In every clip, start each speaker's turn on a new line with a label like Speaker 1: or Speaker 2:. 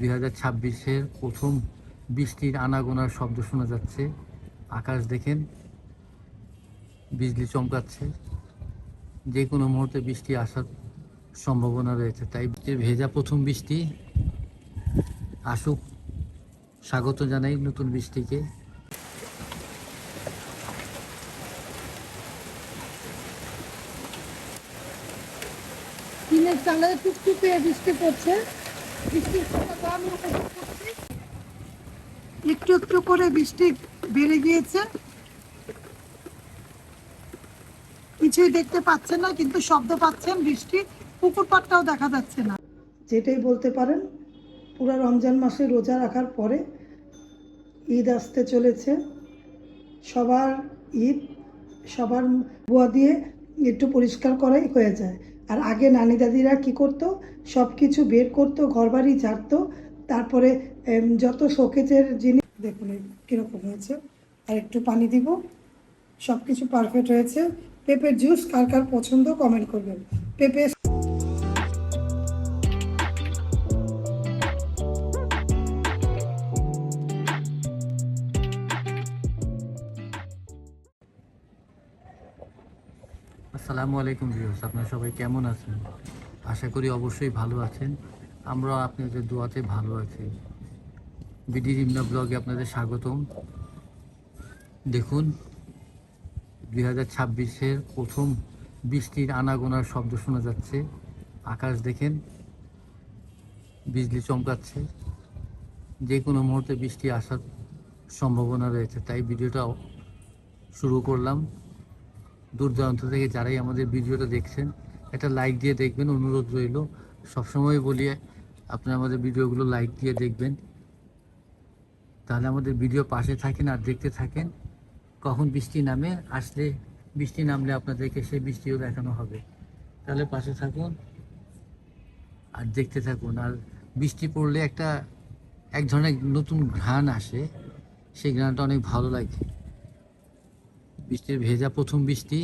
Speaker 1: 2026-এর প্রথম বৃষ্টির আনাগোনার শব্দ শোনা যাচ্ছে। আকাশ দেখেন, বিজলি চমকাচ্ছে। যে কোনো মুহূর্তে বৃষ্টি আসার সম্ভাবনা রয়েছে, তাই ভেজা প্রথম বৃষ্টি আসুক। স্বাগত জানাই নতুন বৃষ্টিকে।
Speaker 2: দিনের চালে টুকটুকে বৃষ্টি পড়ছে, বৃষ্টির একটু একটু করে বৃষ্টি বেড়ে গিয়েছে। কিছুই দেখতে পাচ্ছেন না, কিন্তু শব্দ পাচ্ছেন বৃষ্টি। পুকুর পাড়টাও দেখা যাচ্ছে না। যেটাই বলতে পারেন, পুরো রমজান মাসে রোজা রাখার পরে ঈদ আসতে চলেছে। সবার ঈদ সবার বুয়া দিয়ে একটু পরিষ্কার করাই হয়ে যায়। আর আগে নানি দাদিরা কি করতো, সব কিছু বের করতো, ঘরবাড়ি ঝাড়তো, তারপরে যত শোকেজের জিনিস দেখুন কীরকম হয়েছে। আর একটু পানি দিব, সব কিছু পারফেক্ট হয়েছে। পেঁপের জুস কার কার পছন্দ কমেন্ট করবেন। পেঁপে
Speaker 1: আসসালামু আলাইকুম ভিউয়ার্স, আপনারা সবাই কেমন আছেন? আশা করি অবশ্যই ভালো আছেন। আমরা আপনাদের দোয়াতে ভালো আছি। বিডি রিমনা ব্লগে আপনাদের স্বাগতম। দেখুন, 2026-এর প্রথম বৃষ্টির আনাগোনার শব্দ শোনা যাচ্ছে। আকাশ দেখেন, বিজলি চমকাচ্ছে। যে কোনো মুহূর্তে বৃষ্টি আসার সম্ভাবনা রয়েছে, তাই ভিডিওটা শুরু করলাম। দূর দূরান্ত থেকে যারাই আমাদের ভিডিওটা দেখছেন, একটা লাইক দিয়ে দেখবেন, অনুরোধ রইল। সবসময় বলি আপনারা আমাদের ভিডিওগুলো লাইক দিয়ে দেখবেন, তাহলে আমাদের ভিডিও পাশে থাকেন আর দেখতে থাকেন। কখন বৃষ্টি নামে, আসলে বৃষ্টি নামলে আপনাদেরকে সেই বৃষ্টিও দেখানো হবে। তাহলে পাশে থাকুন আর দেখতে থাকুন। আর বৃষ্টি পড়লে এক ধরনের নতুন ঘ্রাণ আসে, সেই ঘ্রাণটা অনেক ভালো লাগে। বৃষ্টির ভেজা প্রথম বৃষ্টি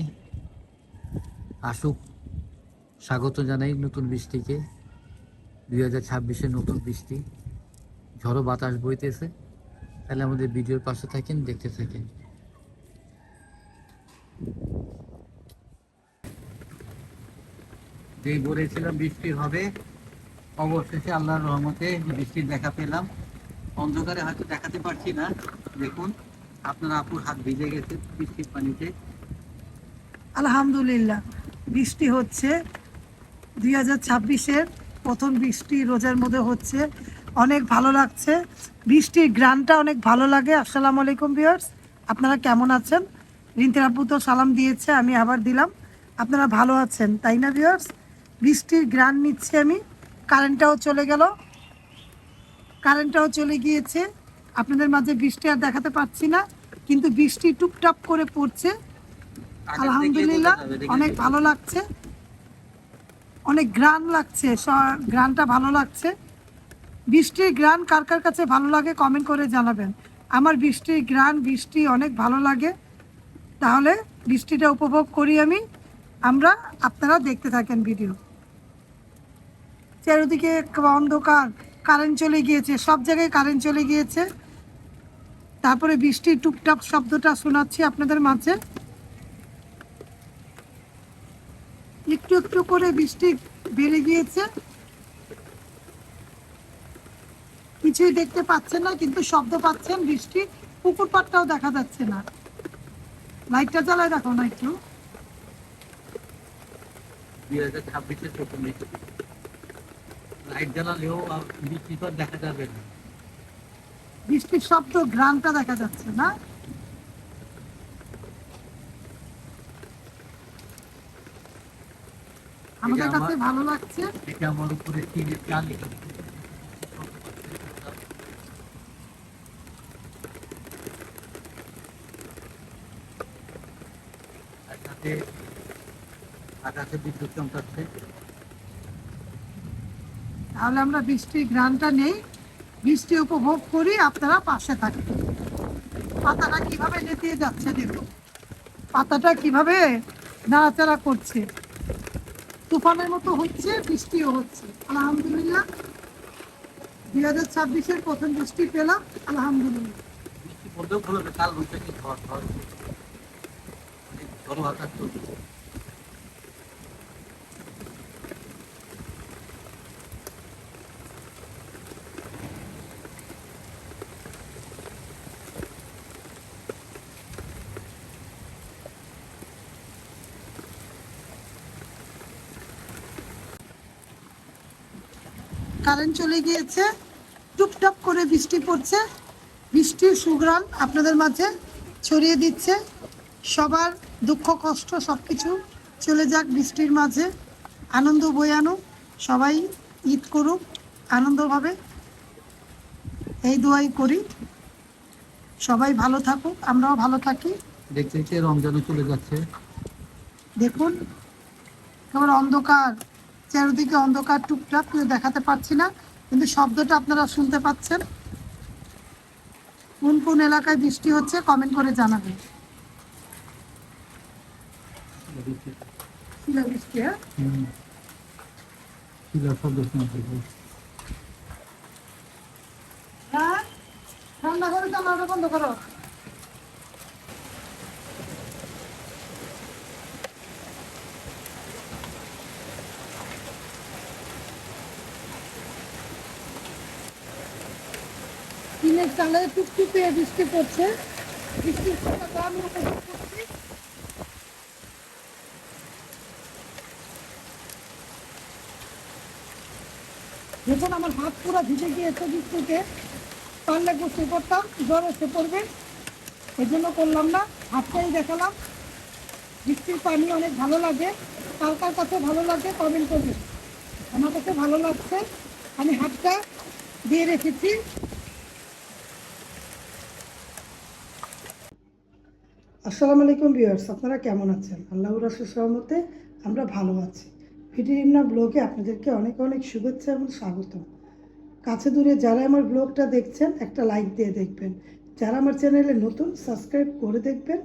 Speaker 1: আসুক। স্বাগত জানাই নতুন বৃষ্টিকে। 2026-এর নতুন বৃষ্টি, ঝড়ো বাতাস বইতেছে। তাহলে আমাদের ভিডিওর পাশে থাকেন, দেখতে থাকেন। যেই বলেছিলাম বৃষ্টি হবে, অবশেষে আল্লাহর রহমতে বৃষ্টির দেখা পেলাম। অন্ধকারে হয়তো দেখাতে পারছি না। দেখুন, আপনার আপুর হাত ভিজে গেছে বৃষ্টির পানিতে।
Speaker 2: আলহামদুলিল্লাহ, বৃষ্টি হচ্ছে। 2026-এর প্রথম বৃষ্টি রোজার মধ্যে হচ্ছে, অনেক ভালো লাগছে। বৃষ্টির গ্রানটা অনেক ভালো লাগে। আসসালামু আলাইকুম ভিউয়ার্স, আপনারা কেমন আছেন? রিন্তের আপু তো সালাম দিয়েছে, আমি আবার দিলাম। আপনারা ভালো আছেন তাই না ভিউয়ার্স? বৃষ্টির গ্রান নিচ্ছি আমি। কারেন্টটাও চলে গেল, কারেন্টটাও চলে গিয়েছে। আপনাদের মাঝে বৃষ্টি আর দেখাতে পারছি না, কিন্তু বৃষ্টি টুপটাপ করে পড়ছে। আলহামদুলিল্লাহ, অনেক ভালো লাগছে, অনেক গ্রান লাগছে, গ্রানটা ভালো লাগছে। বৃষ্টির গ্রান কার কার কাছে ভালো লাগে কমেন্ট করে জানাবেন। আমার বৃষ্টির গ্রান, বৃষ্টি অনেক ভালো লাগে। তাহলে বৃষ্টিটা উপভোগ করি আমি, আমরা, আপনারা দেখতে থাকেন ভিডিও। চারিদিকে অন্ধকার, কারেন্ট চলে গিয়েছে, সব জায়গায় কারেন্ট চলে গিয়েছে। তারপরে বৃষ্টির টুকটাক শব্দটা শোনাচ্ছি আপনাদের মাঝে। একটু একটু করে বৃষ্টি বেড়ে গিয়েছে। কিছুই দেখতে পাচ্ছেন না, কিন্তু শব্দ পাচ্ছেন বৃষ্টি। পুকুর পাড়টাও দেখা যাচ্ছে না। লাইটটা জ্বালায় দেখো না একটু।
Speaker 1: 2026-এর প্রথম বৃষ্টি, লাইট জ্বালালেও বৃষ্টি তো দেখা যাবে না।
Speaker 2: বৃষ্টির শব্দ, ঘ্রাণটা দেখা যাচ্ছে না। আমাদের কাছে ভালো লাগছে।
Speaker 1: এটা আমার উপরে টিনের চালি, আর সাথে আকাশে বিদ্যুৎ চমকাচ্ছে।
Speaker 2: তাহলে আমরা বৃষ্টির ঘ্রাণটা নেই, বৃষ্টি উপভোগ করি, আপনারা পাশে থাকেন। পাতাটা কিভাবে নেতিয়ে যাচ্ছে দেখুন, পাতাটা কিভাবে নাড়াচাড়া করছে। তুফানের মতো হচ্ছে, বৃষ্টিও হচ্ছে। আলহামদুলিল্লাহ, 2026-এর প্রথম বৃষ্টি পেলাম, আলহামদুলিল্লাহ।
Speaker 1: বৃষ্টি পড়লেও ভালো হবে, কাল বৈশাখী ঝড় ঝড় ঝড় বাতাস চলছে।
Speaker 2: কারেন্ট চলে গিয়েছে, টুপটাপ করে বৃষ্টি পড়ছে। বৃষ্টির সুঘ্রাণ আপনাদের মাঝে ছড়িয়ে দিচ্ছে। সবার দুঃখ কষ্ট সব কিছু চলে যাক বৃষ্টির মাঝে, আনন্দ বয়ে আনুক, সবাই ঈদ করুক আনন্দভাবে, এই দোয়াই করি। সবাই ভালো থাকুক, আমরাও ভালো থাকি।
Speaker 1: দেখতে দেখতে রমজানও চলে যাচ্ছে।
Speaker 2: দেখুন কেবল অন্ধকার, চারিদিকে অন্ধকার, টুকটাক করে দেখাতে পারছি না, কিন্তু শব্দটা আপনারা শুনতে পাচ্ছেন। কোন কোন এলাকায় বৃষ্টি হচ্ছে কমেন্ট করে জানাবেন। শিলা বৃষ্টি, হ্যাঁ
Speaker 1: শব্দ শুনতে
Speaker 2: হ্যাঁ, ঠান্ডা করে জানালাটা বন্ধ করো। টিনের চালে টুকটুকে বৃষ্টি পড়ছে, বৃষ্টির ফোঁটা আমি উপভোগ করছি। দেখুন আমার হাত পুরো ভিজে গিয়েছে বৃষ্টিতে, পারলে গোসল করতাম, জ্বর এসে পড়বে, এই জন্য করলাম না, হাতটাই দেখালাম। বৃষ্টির পানি অনেক ভালো লাগে, কার কার কাছে ভালো লাগে কমেন্ট করবে। আমার কাছে ভালো লাগছে, আমি হাতটা দিয়ে রেখেছি। আসসালামু আলাইকুম ভিউয়ার্স, আপনারা কেমন আছেন? আল্লাহর রাসূলের রহমতে আমরা ভালো আছি। ভিডিওর ব্লগে আপনাদেরকে অনেক অনেক শুভেচ্ছা এবং স্বাগতম। কাছে দূরে যারা আমার ব্লগটা দেখছেন একটা লাইক দিয়ে দেখবেন, যারা আমার চ্যানেলে নতুন সাবস্ক্রাইব করে দেখবেন।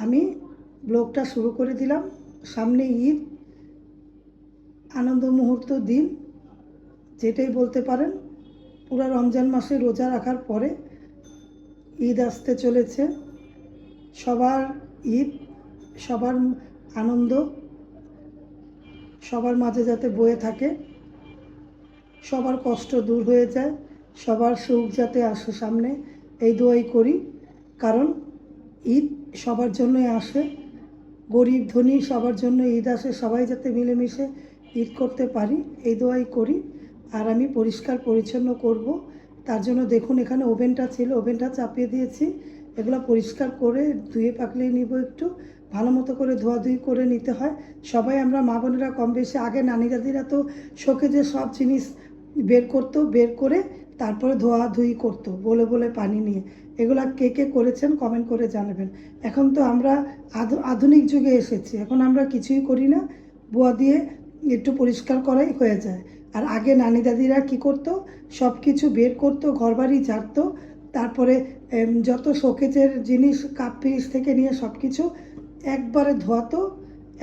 Speaker 2: আমি ব্লগটা শুরু করে দিলাম। সামনে ঈদ, আনন্দ মুহূর্ত দিন যেটাই বলতে পারেন। পুরো রমজান মাসে রোজা রাখার পরে ঈদ আসতে চলেছে। সবার ঈদ, সবার আনন্দ সবার মাঝে যাতে বয়ে থাকে, সবার কষ্ট দূর হয়ে যায়, সবার সুখ যাতে আসে সামনে, এই দোয়াই করি। কারণ ঈদ সবার জন্যই আসে, গরিব ধনী সবার জন্য ঈদ আসে, সবাই যাতে মিলেমিশে ঈদ করতে পারি এই দোয়াই করি। আর আমি পরিষ্কার পরিচ্ছন্ন করব, তার জন্য দেখুন এখানে ওভেনটা ছিল, ওভেনটা চাপিয়ে দিয়েছি। এগুলো পরিষ্কার করে ধুয়ে পাকলেই নিব, একটু ভালো মতো করে ধোয়াধুয়ি করে নিতে হয়। সবাই আমরা মা বোনেরা কম বেশি, আগে নানি দাদিরা তো শোকেজে সব জিনিস বের করতো, বের করে তারপরে ধোয়াধুয়ি করতো বলে বলে পানি নিয়ে। এগুলা কে কে করেছেন কমেন্ট করে জানাবেন। এখন তো আমরা আধুনিক যুগে এসেছি, এখন আমরা কিছুই করি না, বুয়া দিয়ে একটু পরিষ্কার করাই হয়ে যায়। আর আগে নানি দাদিরা কী করতো, সব কিছু বের করতো, ঘরবাড়ি ঝাড়তো, তারপরে যত শোকেজের জিনিস কাপ পিরিচ থেকে নিয়ে সব কিছু একবারে ধোয়াতো,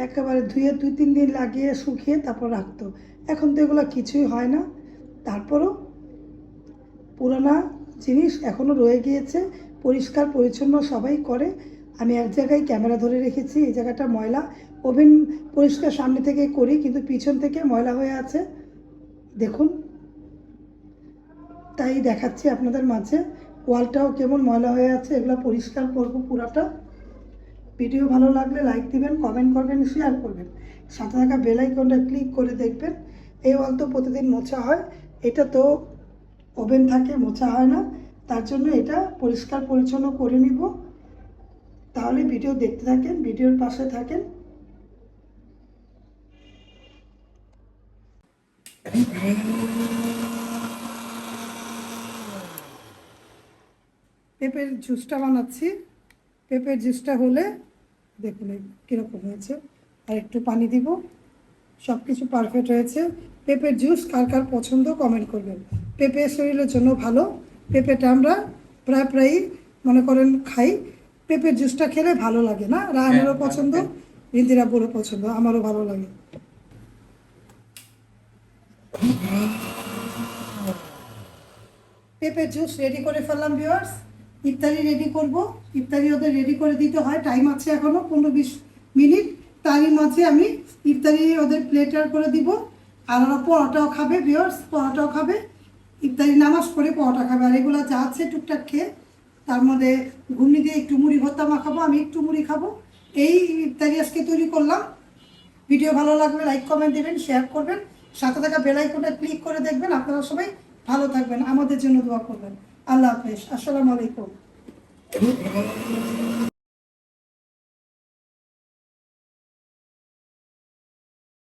Speaker 2: একেবারে ধুয়ে 2-3 দিন লাগিয়ে শুকিয়ে তারপর রাখতো। এখন তো এগুলো কিছুই হয় না। তারপরও পুরানা জিনিস এখনও রয়ে গিয়েছে, পরিষ্কার পরিচ্ছন্ন সবাই করে। আমি এক জায়গায় ক্যামেরা ধরে রেখেছি, এই জায়গাটা ময়লা, ওভেন পরিষ্কার সামনে থেকে করি কিন্তু পিছন থেকে ময়লা হয়ে আছে দেখুন, তাই দেখাচ্ছি আপনাদের মাঝে। ওয়ালটাও কেমন ময়লা হয়ে আছে, এগুলো পরিষ্কার করব পুরাটা। ভিডিও ভালো লাগলে লাইক দিবেন, কমেন্ট করবেন, শেয়ার করবেন, সাথে থাকা বেল আইকনটা ক্লিক করে দেখবেন। এই ওয়াল তো প্রতিদিন মোছা হয়, এটা তো ওভেন থাকে, মোছা হয় না, তার জন্য এটা পরিষ্কার পরিচ্ছন্ন করে নিব। তাহলে ভিডিও দেখতে থাকেন, ভিডিওর পাশে থাকেন। পেঁপের জুসটা বানাচ্ছি। পেঁপের জুসটা হলে দেখুন কীরকম হয়েছে, আর একটু পানি দিব, সব কিছু পারফেক্ট হয়েছে। পেঁপের জুস কার কার পছন্দ কমেন্ট করবেন। পেঁপে শরীরের জন্য ভালো, পেঁপেটা আমরা প্রায়ই মনে করেন খাই। পেঁপের জুসটা খেলে ভালো লাগে না? রায়নেরও পছন্দ, ইন্দিরা বুড়ো পছন্দ, আমারও ভালো লাগে। পেঁপে জুস রেডি করে ফেললাম ভিউয়ার্স। ইফতারি রেডি করব, ইফতারি ওদের রেডি করে দিতে হয়, টাইম আছে এখনো 15-20 মিনিট। তারই মাঝে আমি ইফতারি ওদের প্লেটার করে দিব। আর ওরা পরোটাও খাবে ভিউয়ার্স, পরোটাও খাবে, ইফতারি নামাজ পড়ে পরোটা খাবে। আর এগুলো যা আছে টুকটাক খেয়ে তার মধ্যে ঘুগনি দিয়ে একটু মুড়ি ভর্তা মাখাবো, আমি একটু মুড়ি খাবো। এই ইফতারি আজকে তৈরি করলাম। ভিডিও ভালো লাগলে লাইক কমেন্ট দেবেন, শেয়ার করবেন, সাথে থাকা বেল আইকনটা ক্লিক করে দেখবেন। আপনারা সবাই ভালো থাকবেন, আমাদের জন্য দোয়া করবেন। আল্লাহ হাফেজ, আসসালামু আলাইকুম।